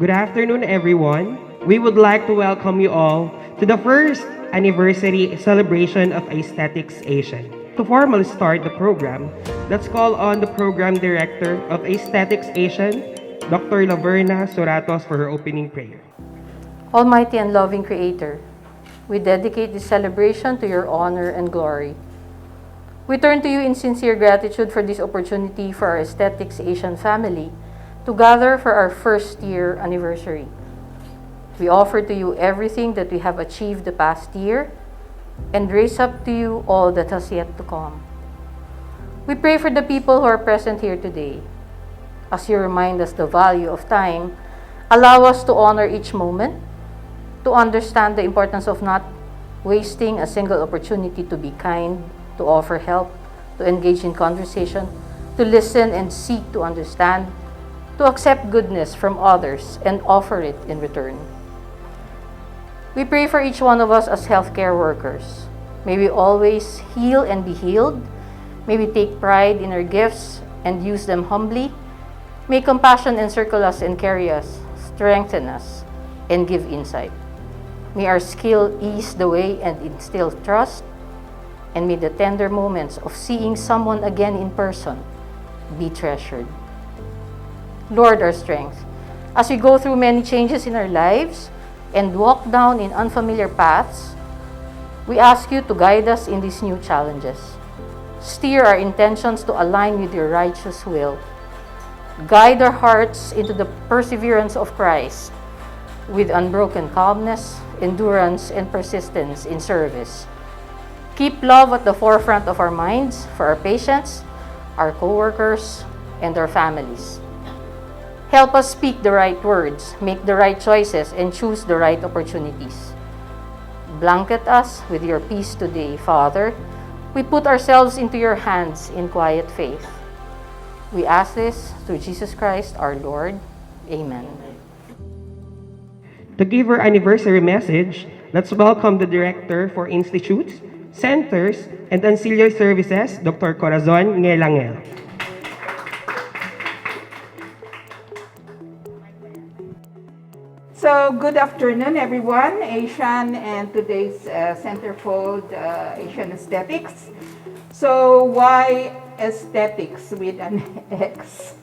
Good afternoon, everyone. We would like to welcome you all to the first anniversary celebration of Aesthetics Asian. To formally start the program, let's call on the program director of Aesthetics Asian, Dr. Loverna Suratos, for her opening prayer. Almighty and loving Creator, we dedicate this celebration to your honor and glory. We turn to you in sincere gratitude for this opportunity for our Aesthetics Asian family to gather for our first year anniversary. We offer to you everything that we have achieved the past year and raise up to you all that has yet to come. We pray for the people who are present here today. As you remind us the value of time, allow us to honor each moment, to understand the importance of not wasting a single opportunity to be kind, to offer help, to engage in conversation, to listen and seek to understand, to accept goodness from others and offer it in return. We pray for each one of us as healthcare workers. May we always heal and be healed. May we take pride in our gifts and use them humbly. May compassion encircle us and carry us, strengthen us, and give insight. May our skill ease the way and instill trust. And may the tender moments of seeing someone again in person be treasured. Lord, our strength, as we go through many changes in our lives and walk down in unfamiliar paths, we ask you to guide us in these new challenges. Steer our intentions to align with your righteous will. Guide our hearts into the perseverance of Christ with unbroken calmness, endurance, and persistence in service. Keep love at the forefront of our minds for our patients, our co-workers, and our families. Help us speak the right words, make the right choices, and choose the right opportunities. Blanket us with your peace today, Father. We put ourselves into your hands in quiet faith. We ask this through Jesus Christ, our Lord. Amen. To give her anniversary message, let's welcome the Director for Institutes, Centers, and Ancillary Services, Dr. Corazon Ngelangel. So, good afternoon, everyone. Asian and today's centerfold Asian Aesthetics. So, why aesthetics with an X?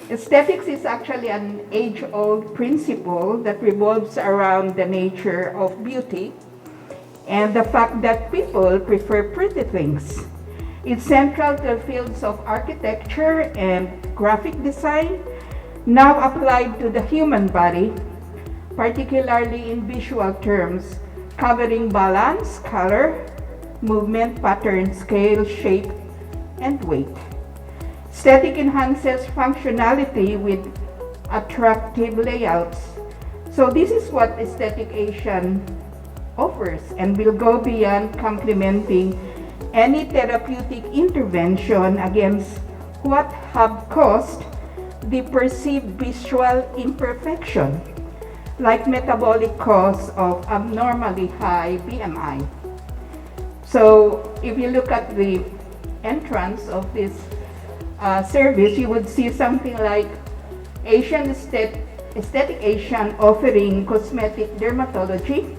Aesthetics is actually an age-old principle that revolves around the nature of beauty and the fact that people prefer pretty things. It's central to the fields of architecture and graphic design, now applied to the human body, particularly in visual terms, covering balance, color, movement, pattern, scale, shape, and weight. Aesthetic enhances functionality with attractive layouts. So this is what Aesthetic Asian offers and will go beyond complementing any therapeutic intervention against what have caused the perceived visual imperfection, like metabolic cause of abnormally high BMI. So if you look at the entrance of this service, you would see something like Aesthetic Asian offering cosmetic dermatology,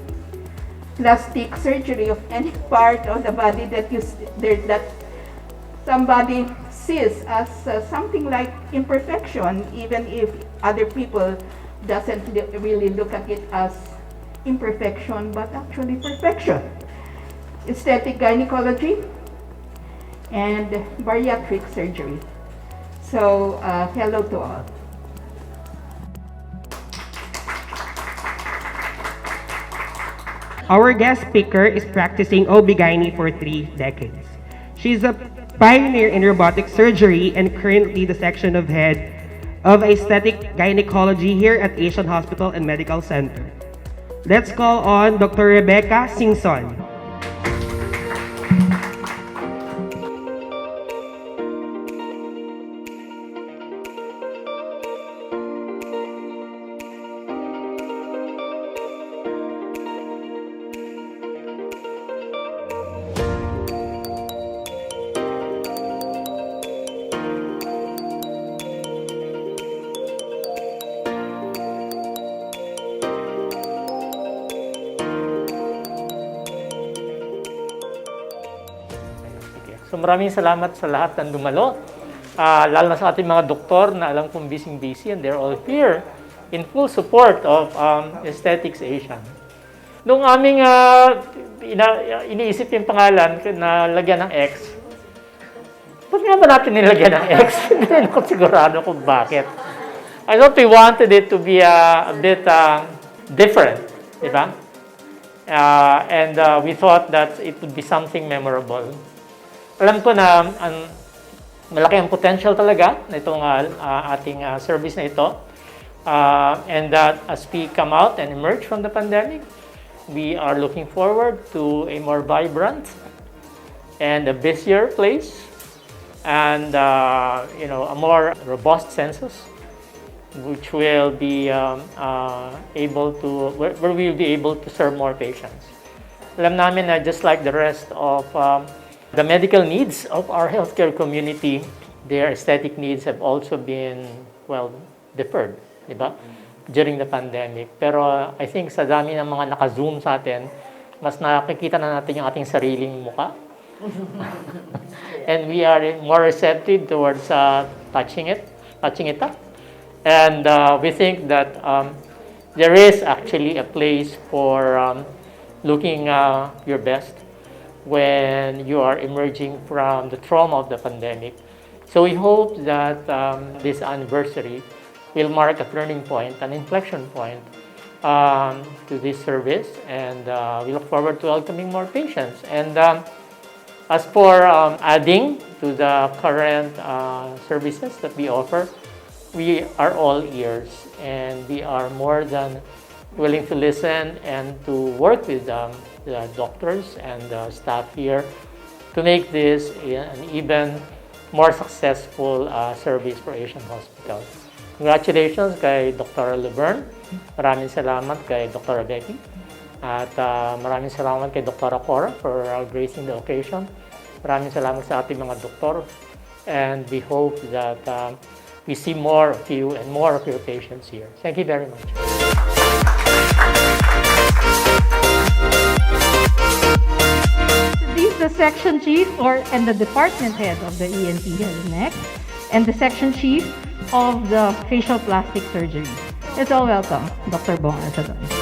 plastic surgery of any part of the body that that somebody sees as something like imperfection, even if other people doesn't really look at it as imperfection, but actually perfection. Aesthetic gynecology and bariatric surgery. So, hello to all. Our guest speaker is practicing OB-GYN for 3 decades. She's a pioneer in robotic surgery and currently the section of head of aesthetic gynecology here at Asian Hospital and Medical Center. Let's call on Dr. Rebecca Singson. So maraming salamat sa lahat ng dumalo, lalo na sa ating mga doktor na alam kong busy and they're all here in full support of Aesthetics Asian. Nung aming iniisip yung pangalan na lagyan ng X, ba't nga ba natin nilagyan ng X? Hindi rin ako sigurado kung bakit. I thought we wanted it to be a bit different, di ba? And we thought that it would be something memorable. Alam ko na malaki ang potential talaga na itong ating service na ito. And that as we come out and emerge from the pandemic, we are looking forward to a more vibrant and a busier place and a more robust census, which will be where we will be able to serve more patients. Alam namin na just like the rest of the medical needs of our healthcare community, their aesthetic needs have also been, deferred, di ba? During the pandemic. Pero I think sa dami ng mga naka-zoom sa atin, mas nakikita na natin yung ating sariling muka. And we are more receptive towards touching it up. And we think that there is actually a place for looking your best when you are emerging from the trauma of the pandemic. So we hope that this anniversary will mark a turning point, an inflection point to this service, and we look forward to welcoming more patients. And as for adding to the current services that we offer, we are all ears, and we are more than willing to listen and to work with the doctors and the staff here to make this an even more successful service for Asian hospitals. Congratulations kay Dr. Loverna. Maraming salamat kay Dr. Becky. At maraming salamat kay Dr. Cora for gracing the occasion. Maraming salamat sa ating mga doktor. And we hope that we see more of you and more of your patients here. Thank you very much. This is the section chief and the department head of the ENT here next, and the section chief of the facial plastic surgery. Let's all welcome Dr. Arzadon.